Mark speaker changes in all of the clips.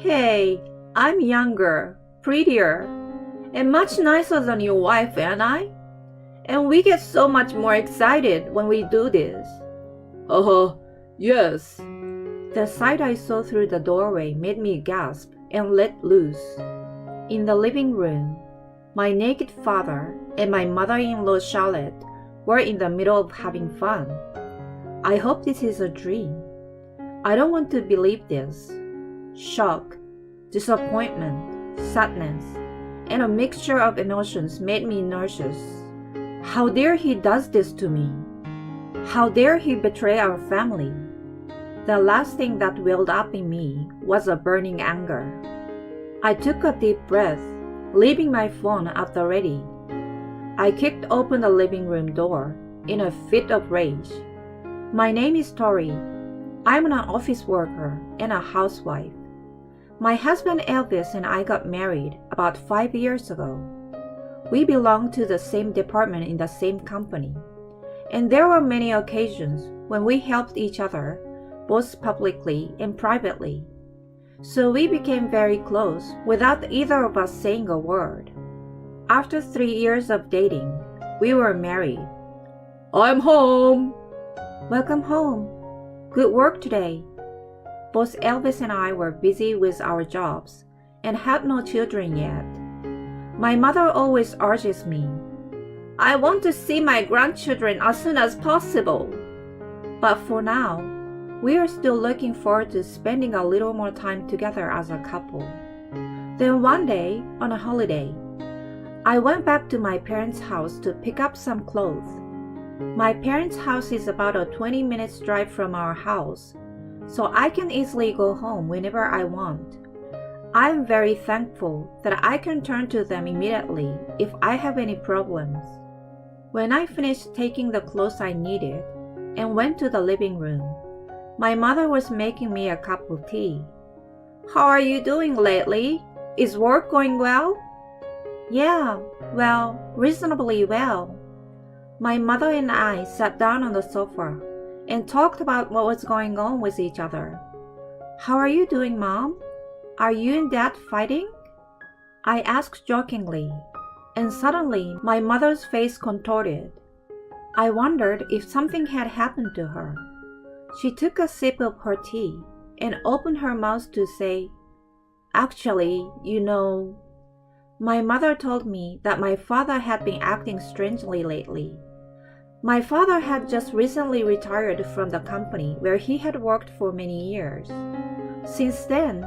Speaker 1: Hey, I'm younger, prettier, and much nicer than your wife, ain't I? And we get so much more excited when we do this.
Speaker 2: Yes.
Speaker 1: The sight I saw through the doorway made me gasp and let loose. In the living room, my naked father and my mother-in-law Charlotte were in the middle of having fun. I hope this is a dream. I don't want to believe this. Shock, disappointment, sadness, and a mixture of emotions made me nauseous. How dare he does this to me? How dare he betray our family? The last thing that welled up in me was a burning anger. I took a deep breath, leaving my phone at the ready. I kicked open the living room door in a fit of rage. My name is Tori. I'm an office worker and a housewife. My husband Elvis and I got married about 5 years ago. We belong to the same department in the same company, and there were many occasions when we helped each other, both publicly and privately. So we became very close without either of us saying a word. After 3 years of dating, we were married.
Speaker 2: I'm home.
Speaker 1: Welcome home. Good work today. Both Elvis and I were busy with our jobs and had no children yet. My mother always urges me, I want to see my grandchildren as soon as possible. But for now, we are still looking forward to spending a little more time together as a couple. Then one day, on a holiday, I went back to my parents' house to pick up some clothes. My parents' house is about a 20-minute drive from our house, so I can easily go home whenever I want. I am very thankful that I can turn to them immediately if I have any problems. When I finished taking the clothes I needed and went to the living room, my mother was making me a cup of tea. How are you doing lately? Is work going well? Yeah, well, reasonably well. My mother and I sat down on the sofa and talked about what was going on with each other. How are you doing, Mom? Are you and Dad fighting? I asked jokingly, and suddenly my mother's face contorted. I wondered if something had happened to her. She took a sip of her tea and opened her mouth to say, Actually, my mother told me that my father had been acting strangely lately. My father had just recently retired from the company where he had worked for many years. Since then,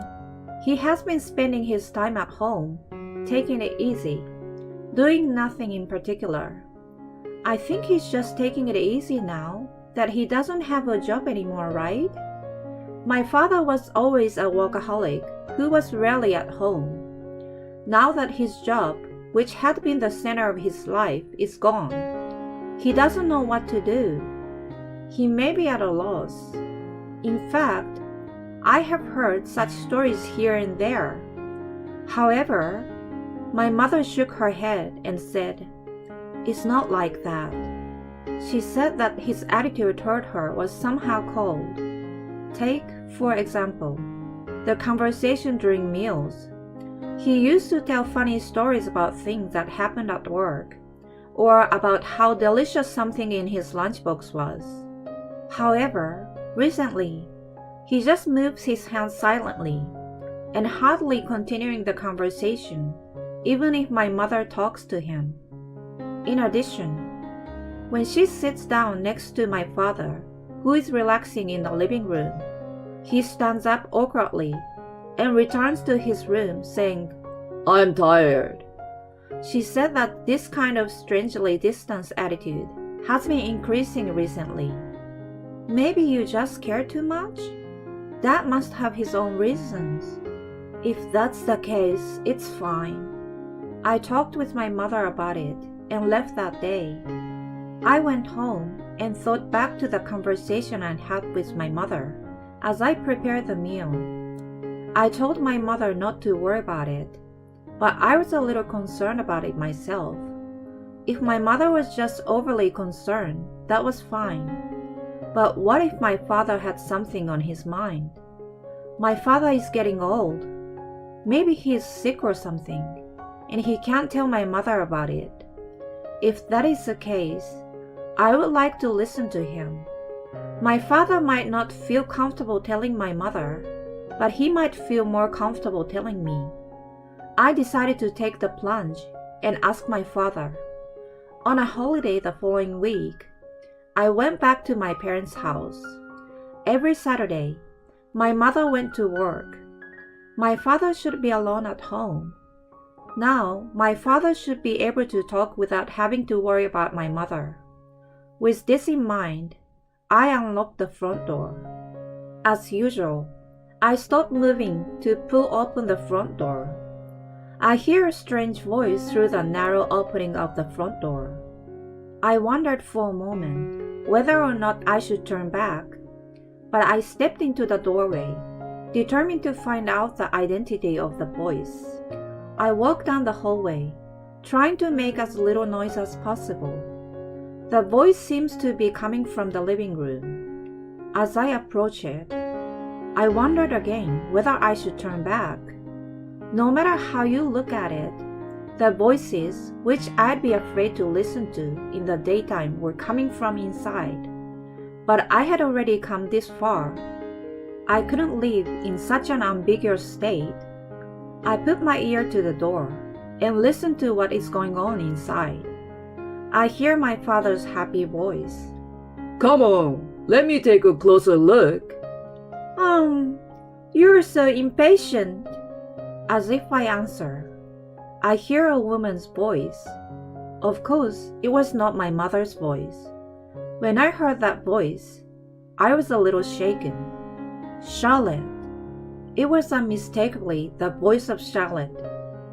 Speaker 1: he has been spending his time at home, taking it easy, doing nothing in particular. I think he's just taking it easy now that he doesn't have a job anymore, right? My father was always a workaholic who was rarely at home. Now that his job, which had been the center of his life, is gone, he doesn't know what to do. He may be at a loss. In fact, I have heard such stories here and there. However, my mother shook her head and said, It's not like that. She said that his attitude toward her was somehow cold. Take, for example, the conversation during meals. He used to tell funny stories about things that happened at work, or about how delicious something in his lunchbox was. However, recently, he just moves his hands silently and hardly continuing the conversation, even if my mother talks to him. In addition, when she sits down next to my father, who is relaxing in the living room, he stands up awkwardly and returns to his room saying,
Speaker 2: I'm tired.
Speaker 1: She said that this kind of strangely distant attitude has been increasing recently. Maybe you just care too much? Dad must have his own reasons. If that's the case, it's fine. I talked with my mother about it and left that day. I went home and thought back to the conversation I had with my mother as I prepared the meal. I told my mother not to worry about it, but I was a little concerned about it myself. If my mother was just overly concerned, that was fine. But what if my father had something on his mind? My father is getting old, Maybe he's sick or something, and he can't tell my mother about it. If that is the case, I would like to listen to him. My father might not feel comfortable telling my mother, but he might feel more comfortable telling me. I decided to take the plunge and ask my father. On a holiday the following week, I went back to my parents' house. Every Saturday, my mother went to work. My father should be alone at home. Now, my father should be able to talk without having to worry about my mother. With this in mind, I unlocked the front door. As usual, I stopped moving to pull open the front door. I hear a strange voice through the narrow opening of the front door. I wondered for a moment whether or not I should turn back, but I stepped into the doorway, determined to find out the identity of the voice. I walked down the hallway, trying to make as little noise as possible. The voice seems to be coming from the living room. As I approached it, I wondered again whether I should turn back. No matter how you look at it, the voices, which I'd be afraid to listen to in the daytime, were coming from inside. But I had already come this far. I couldn't live in such an ambiguous state. I put my ear to the door and listened to what is going on inside. I hear my father's happy voice.
Speaker 2: Come on, let me take a closer look.
Speaker 1: You're so impatient. As if I answer, I hear a woman's voice. Of course, it was not my mother's voice. When I heard that voice, I was a little shaken. Charlotte. It was unmistakably the voice of Charlotte,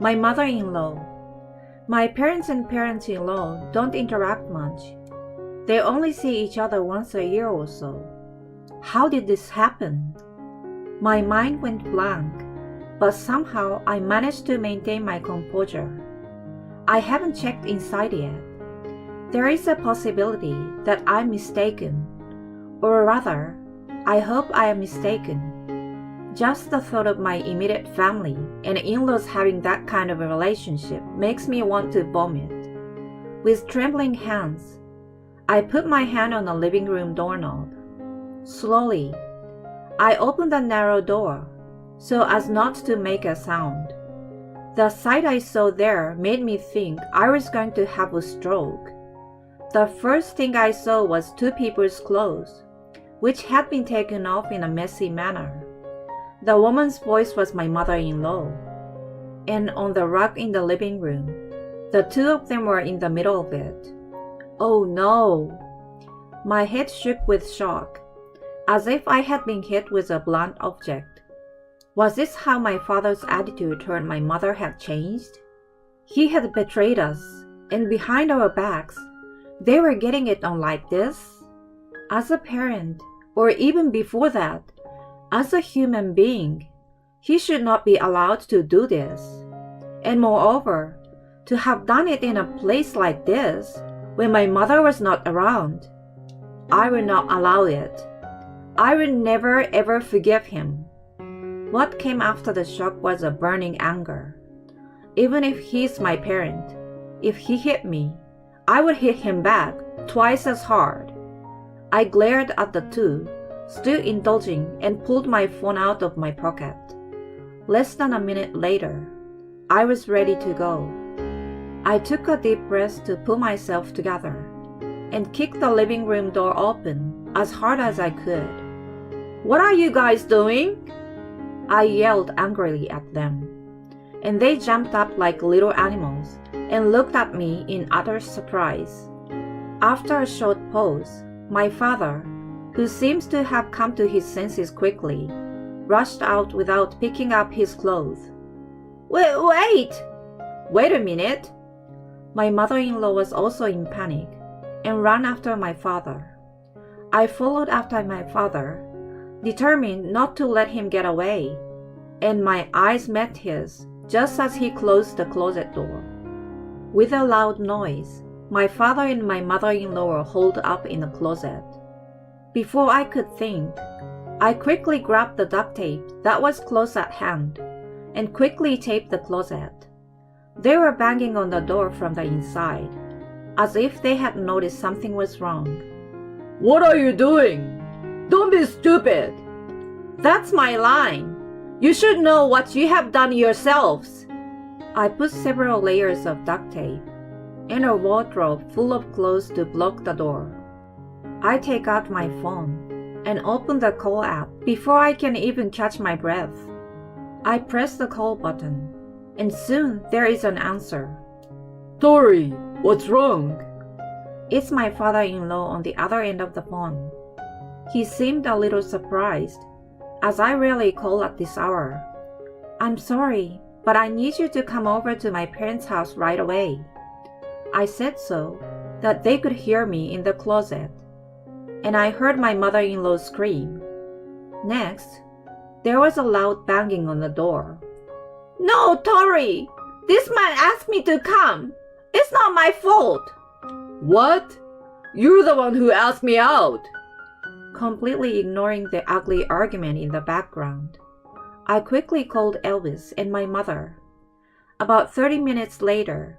Speaker 1: my mother-in-law. My parents and parents-in-law don't interact much. They only see each other once a year or so. How did this happen? My mind went blank, but somehow I managed to maintain my composure. I haven't checked inside yet. There is a possibility that I'm mistaken, or rather, I hope I am mistaken. Just the thought of my immediate family and in-laws having that kind of a relationship makes me want to vomit. With trembling hands, I put my hand on the living room doorknob. Slowly, I opened the narrow door so as not to make a sound. The sight I saw there made me think I was going to have a stroke. The first thing I saw was two people's clothes, which had been taken off in a messy manner. The woman's voice was my mother-in-law, and on the rug in the living room, the two of them were in the middle of it. Oh no! My head shook with shock, as if I had been hit with a blunt object. Was this how my father's attitude toward my mother had changed? He had betrayed us, and behind our backs, they were getting it on like this? As a parent, or even before that, as a human being, he should not be allowed to do this. And moreover, to have done it in a place like this, when my mother was not around. I will not allow it. I will never ever forgive him. What came after the shock was a burning anger. Even if he's my parent, if he hit me, I would hit him back twice as hard. I glared at the two, still indulging, and pulled my phone out of my pocket. Less than a minute later, I was ready to go. I took a deep breath to pull myself together and kicked the living room door open as hard as I could. "What are you guys doing?" I yelled angrily at them, and they jumped up like little animals and looked at me in utter surprise. After a short pause, my father, who seems to have come to his senses quickly, rushed out without picking up his clothes. Wait a minute!" My mother-in-law was also in panic and ran after my father. I followed after my father, determined not to let him get away, and my eyes met his just as he closed the closet door. With a loud noise, my father and my mother-in-law were holed up in the closet. Before I could think, I quickly grabbed the duct tape that was close at hand and quickly taped the closet. They were banging on the door from the inside, as if they had noticed something was wrong.
Speaker 2: What are you doing? Don't be stupid.
Speaker 1: That's my line. You should know what you have done yourselves. I put several layers of duct tape and a wardrobe full of clothes to block the door. I take out my phone and open the call app before I can even catch my breath. I press the call button, and soon there is an answer.
Speaker 2: Tori, what's wrong?
Speaker 1: It's my father-in-law on the other end of the phone. He seemed a little surprised, as I rarely call at this hour. I'm sorry, but I need you to come over to my parents' house right away. I said so that they could hear me in the closet, and I heard my mother-in-law scream. Next, there was a loud banging on the door. No, Tori! This man asked me to come. It's not my fault.
Speaker 2: What? You're the one who asked me out.
Speaker 1: Completely ignoring the ugly argument in the background, I quickly called Elvis and my mother. About 30 minutes later,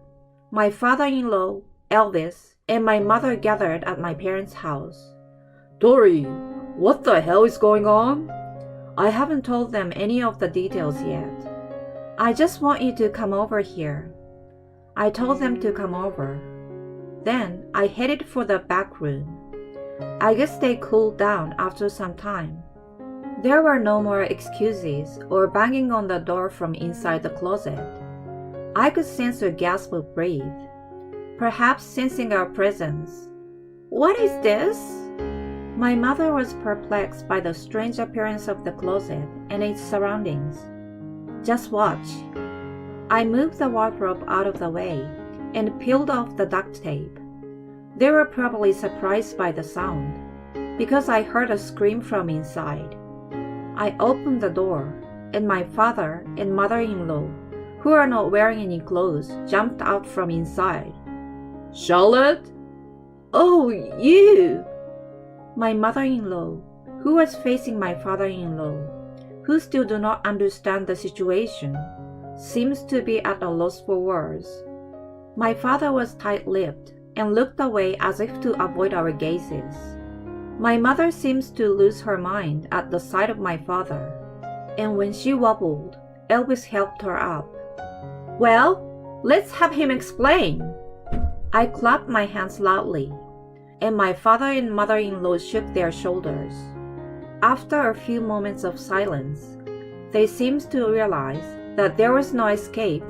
Speaker 1: my father-in-law, Elvis, and my mother gathered at my parents' house.
Speaker 2: Tori, what the hell is going on?
Speaker 1: I haven't told them any of the details yet. I just want you to come over here. I told them to come over. Then I headed for the back room. I guess they cooled down after some time. There were no more excuses or banging on the door from inside the closet. I could sense her gasp of breath, perhaps sensing our presence. What is this? My mother was perplexed by the strange appearance of the closet and its surroundings. Just watch. I moved the wardrobe out of the way and peeled off the duct tape. They were probably surprised by the sound, because I heard a scream from inside. I opened the door, and my father and mother-in-law, who are not wearing any clothes, jumped out from inside.
Speaker 2: Charlotte?
Speaker 1: Oh, you! My mother-in-law, who was facing my father-in-law, who still do not understand the situation, seems to be at a loss for words. My father was tight-lipped and looked away as if to avoid our gazes. My mother seems to lose her mind at the sight of my father, and when she wobbled, Elvis helped her up. Well, let's have him explain. I clapped my hands loudly, and my father and mother-in-law shook their shoulders. After a few moments of silence, they seemed to realize that there was no escape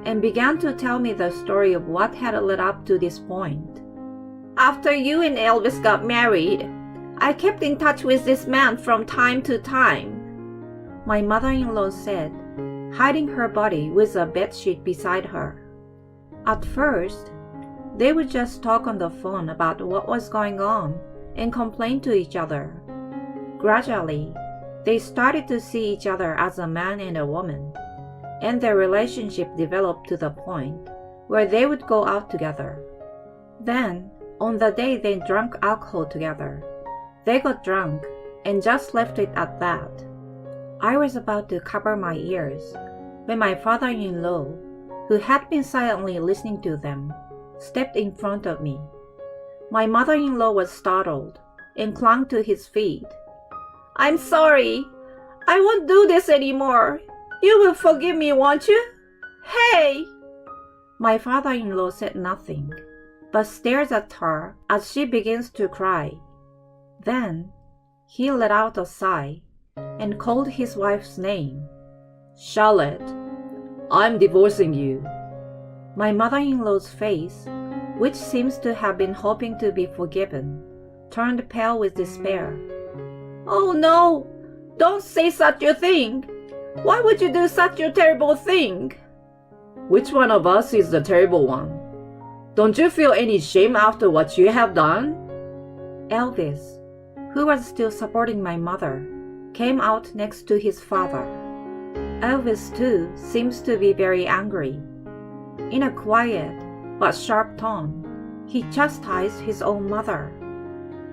Speaker 1: and began to tell me the story of what had led up to this point. After you and Elvis got married, I kept in touch with this man from time to time, my mother-in-law said, hiding her body with a bedsheet beside her. At first, they would just talk on the phone about what was going on and complain to each other. Gradually, they started to see each other as a man and a woman, and their relationship developed to the point where they would go out together. Then, on the day they drank alcohol together, they got drunk and just left it at that. I was about to cover my ears when my father-in-law, who had been silently listening to them, stepped in front of me. My mother-in-law was startled and clung to his feet. I'm sorry. I won't do this anymore. You will forgive me, won't you? Hey! My father-in-law said nothing, but stares at her as she begins to cry. Then, he let out a sigh and called his wife's name.
Speaker 2: Charlotte, I'm divorcing you.
Speaker 1: My mother-in-law's face, which seems to have been hoping to be forgiven, turned pale with despair. Oh no! Don't say such a thing! Why would you do such a terrible thing?
Speaker 2: Which one of us is the terrible one? Don't you feel any shame after what you have done?
Speaker 1: Elvis, who was still supporting my mother, came out next to his father. Elvis, too, seems to be very angry. In a quiet but sharp tone, he chastised his own mother.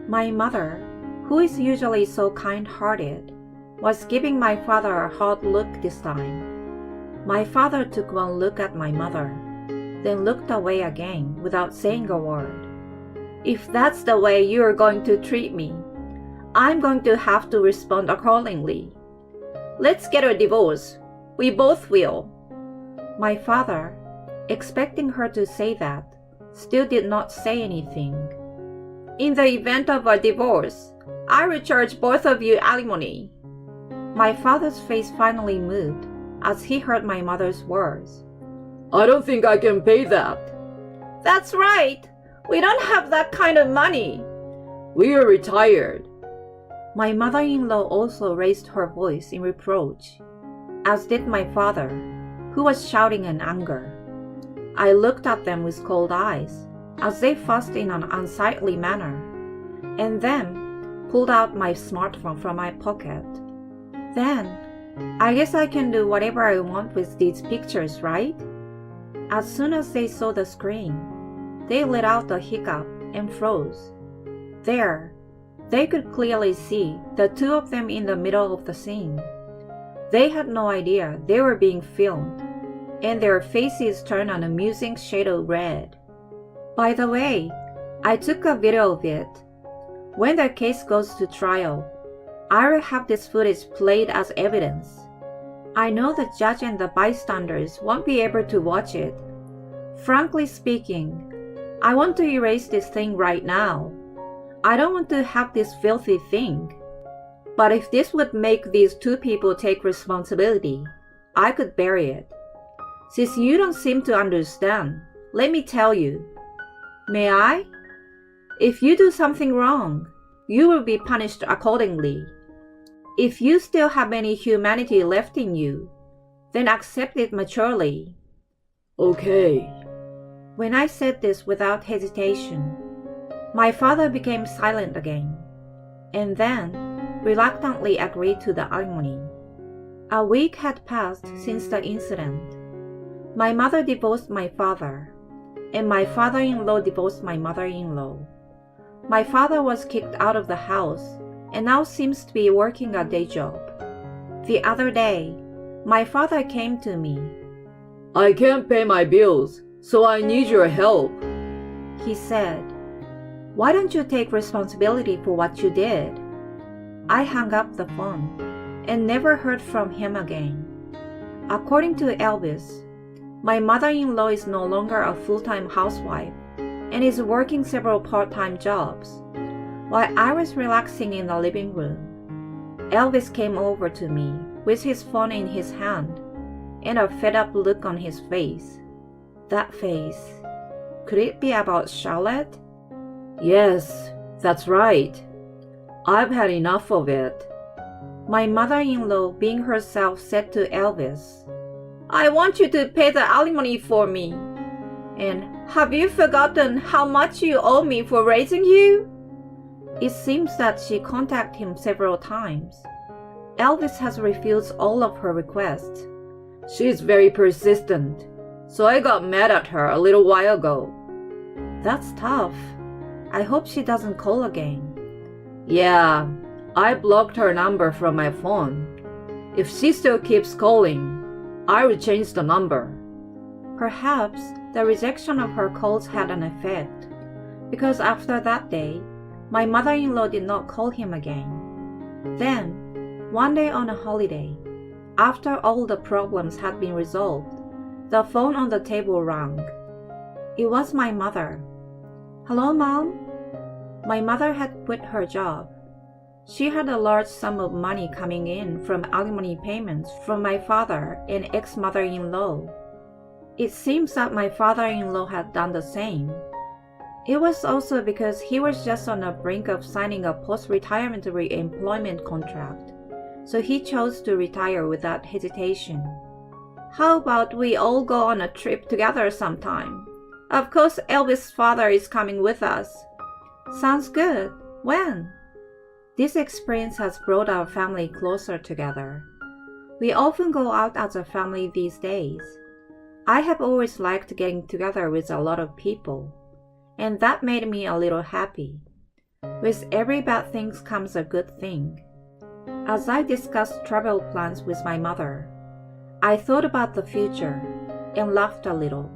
Speaker 1: My mother, who is usually so kind-hearted, was giving my father a hard look this time. My father took one look at my mother, then looked away again without saying a word. If that's the way you're going to treat me, I'm going to have to respond accordingly. Let's get a divorce. We both will. My father, expecting her to say that, still did not say anything. In the event of a divorce, I will charge both of you alimony. My father's face finally moved as he heard my mother's words.
Speaker 2: I don't think I can pay that.
Speaker 1: That's right. We don't have that kind of money.
Speaker 2: We are retired.
Speaker 1: My mother-in-law also raised her voice in reproach, as did my father, who was shouting in anger. I looked at them with cold eyes, as they fussed in an unsightly manner, and then pulled out my smartphone from my pocket. Then, I guess I can do whatever I want with these pictures, right? As soon as they saw the screen, they let out a hiccup and froze. There, they could clearly see the two of them in the middle of the scene. They had no idea they were being filmed, and their faces turned an amusing shade of red. By the way, I took a video of it. When the case goes to trial, I will have this footage played as evidence. I know the judge and the bystanders won't be able to watch it. Frankly speaking, I want to erase this thing right now. I don't want to have this filthy thing. But if this would make these two people take responsibility, I could bury it. Since you don't seem to understand, let me tell you. May I? If you do something wrong, you will be punished accordingly. If you still have any humanity left in you, then accept it maturely.
Speaker 2: Okay.
Speaker 1: When I said this without hesitation, my father became silent again, and then reluctantly agreed to the alimony. A week had passed since the incident. My mother divorced my father, and my father-in-law divorced my mother-in-law. My father was kicked out of the house and now seems to be working a day job. The other day, my father came to me.
Speaker 2: I can't pay my bills, so I need your help.
Speaker 1: He said, "Why don't you take responsibility for what you did?" I hung up the phone and never heard from him again. According to Elvis, my mother-in-law is no longer a full-time housewife and is working several part-time jobs. While I was relaxing in the living room, Elvis came over to me with his phone in his hand and a fed-up look on his face. That face, could it be about Charlotte?
Speaker 2: Yes, that's right. I've had enough of it.
Speaker 1: My mother-in-law, being herself, said to Elvis, "I want you to pay the alimony for me. And have you forgotten how much you owe me for raising you?" It seems that she contacted him several times. Elvis has refused all of her requests.
Speaker 2: She's very persistent, so I got mad at her a little while ago.
Speaker 1: That's tough. I hope she doesn't call again.
Speaker 2: Yeah, I blocked her number from my phone. If she still keeps calling, I will change the number.
Speaker 1: Perhaps the rejection of her calls had an effect, because after that day, my mother-in-law did not call him again. Then, one day on a holiday, after all the problems had been resolved, the phone on the table rang. It was my mother. "Hello, Mom?" My mother had quit her job. She had a large sum of money coming in from alimony payments from my father and ex-mother-in-law. It seems that my father-in-law had done the same. It was also because he was just on the brink of signing a post-retirement re-employment contract, so he chose to retire without hesitation. "How about we all go on a trip together sometime? Of course, Elvis' father is coming with us." "Sounds good. When?" This experience has brought our family closer together. We often go out as a family these days. I have always liked getting together with a lot of people, and that made me a little happy. With every bad thing comes a good thing. As I discussed travel plans with my mother, I thought about the future and laughed a little.